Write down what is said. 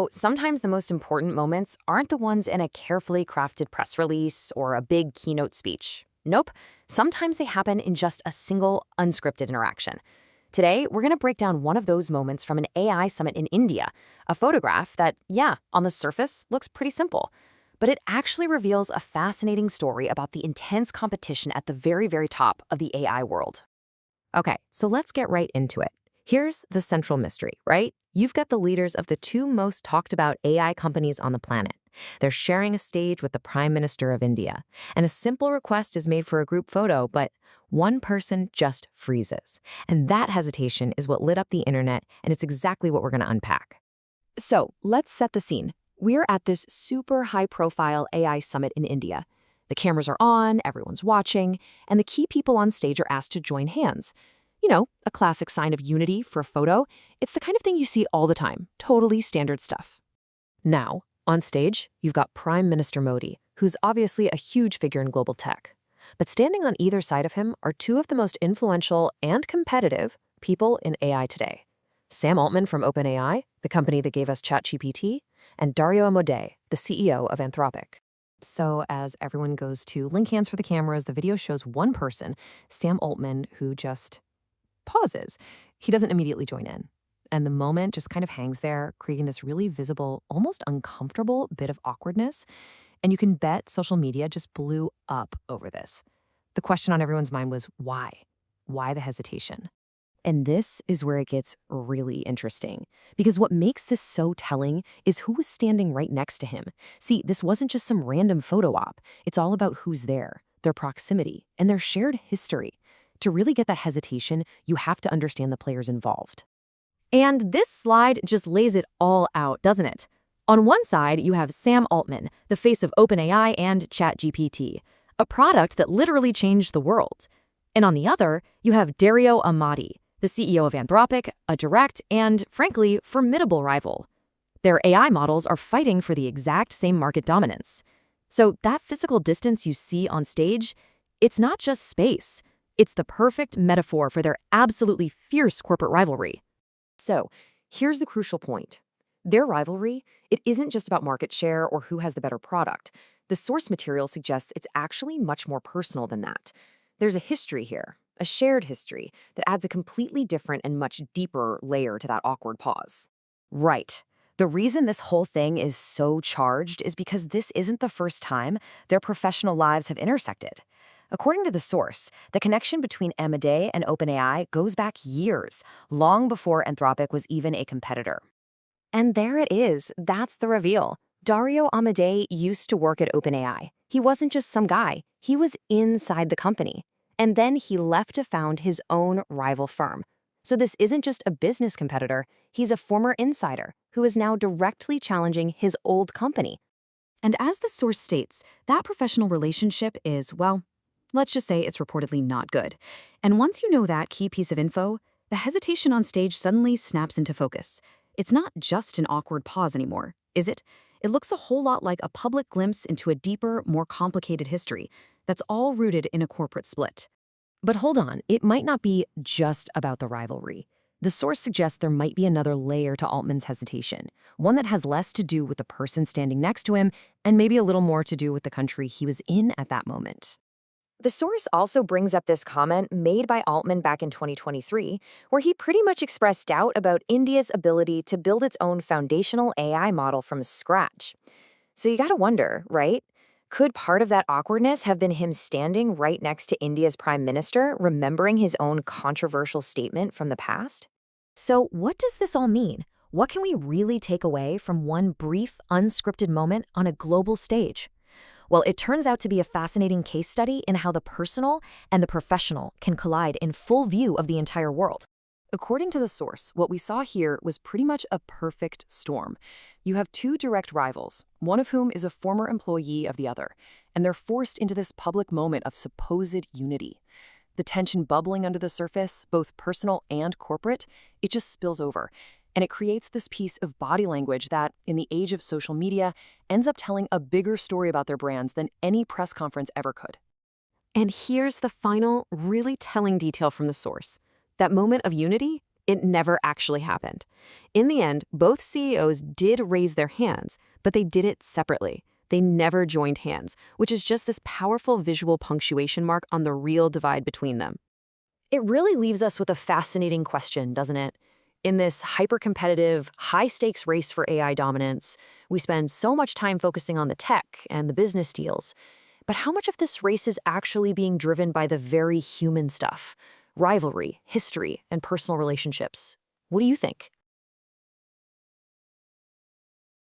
Sometimes the most important moments aren't the ones in a carefully crafted press release or a big keynote speech. Nope. Sometimes they happen in just a single, unscripted interaction. Today, we're going to break down one of those moments from an AI summit in India, a photograph that, yeah, on the surface looks pretty simple. But it actually reveals a fascinating story about the intense competition at the very, very top of the AI world. Okay, so let's get right into it. Here's the central mystery, right? You've got the leaders of the two most talked about AI companies on the planet. They're sharing a stage with the Prime Minister of India, and a simple request is made for a group photo, but one person just freezes. And that hesitation is what lit up the internet, and it's exactly what we're going to unpack. So let's set the scene. We're at this super high-profile AI summit in India. The cameras are on, everyone's watching, and the key people on stage are asked to join hands. A classic sign of unity for a photo. It's the kind of thing you see all the time, totally standard stuff. Now, on stage, you've got Prime Minister Modi, who's obviously a huge figure in global tech. But standing on either side of him are two of the most influential and competitive people in AI today. Sam Altman from OpenAI, the company that gave us ChatGPT, and Dario Amodei, the CEO of Anthropic. So as everyone goes to link hands for the cameras, the video shows one person, Sam Altman, who just pauses. He doesn't immediately join in. And the moment just kind of hangs there, creating this really visible, almost uncomfortable bit of awkwardness. And you can bet social media just blew up over this. The question on everyone's mind was, why? Why the hesitation? And this is where it gets really interesting. Because what makes this so telling is who was standing right next to him. See, this wasn't just some random photo op. It's all about who's there, their proximity, and their shared history. To really get that hesitation, you have to understand the players involved. And this slide just lays it all out, doesn't it? On one side, you have Sam Altman, the face of OpenAI and ChatGPT, a product that literally changed the world. And on the other, you have Dario Amodei, the CEO of Anthropic, a direct and, frankly, formidable rival. Their AI models are fighting for the exact same market dominance. So that physical distance you see on stage, it's not just space. It's the perfect metaphor for their absolutely fierce corporate rivalry. So, here's the crucial point. Their rivalry, it isn't just about market share or who has the better product. The source material suggests it's actually much more personal than that. There's a history here, a shared history, that adds a completely different and much deeper layer to that awkward pause. Right. The reason this whole thing is so charged is because this isn't the first time their professional lives have intersected. According to the source, the connection between Amodei and OpenAI goes back years, long before Anthropic was even a competitor. And there it is. That's the reveal. Dario Amodei used to work at OpenAI. He wasn't just some guy. He was inside the company. And then he left to found his own rival firm. So this isn't just a business competitor. He's a former insider who is now directly challenging his old company. And as the source states, that professional relationship is, well, let's just say it's reportedly not good. And once you know that key piece of info, the hesitation on stage suddenly snaps into focus. It's not just an awkward pause anymore, is it? It looks a whole lot like a public glimpse into a deeper, more complicated history that's all rooted in a corporate split. But hold on, it might not be just about the rivalry. The source suggests there might be another layer to Altman's hesitation, one that has less to do with the person standing next to him and maybe a little more to do with the country he was in at that moment. The source also brings up this comment made by Altman back in 2023, where he pretty much expressed doubt about India's ability to build its own foundational AI model from scratch. So you gotta wonder, right? Could part of that awkwardness have been him standing right next to India's prime minister, remembering his own controversial statement from the past? So what does this all mean? What can we really take away from one brief, unscripted moment on a global stage? Well, it turns out to be a fascinating case study in how the personal and the professional can collide in full view of the entire world. According to the source, what we saw here was pretty much a perfect storm. You have two direct rivals, one of whom is a former employee of the other, and they're forced into this public moment of supposed unity. The tension bubbling under the surface, both personal and corporate, it just spills over. And it creates this piece of body language that, in the age of social media, ends up telling a bigger story about their brands than any press conference ever could. And here's the final, really telling detail from the source. That moment of unity, It never actually happened. In the end, both CEOs did raise their hands, but they did it separately. They never joined hands, which is just this powerful visual punctuation mark on the real divide between them. It really leaves us with a fascinating question, doesn't it? In this hyper-competitive, high-stakes race for AI dominance, we spend so much time focusing on the tech and the business deals. But how much of this race is actually being driven by the very human stuff? Rivalry, history, and personal relationships. What do you think?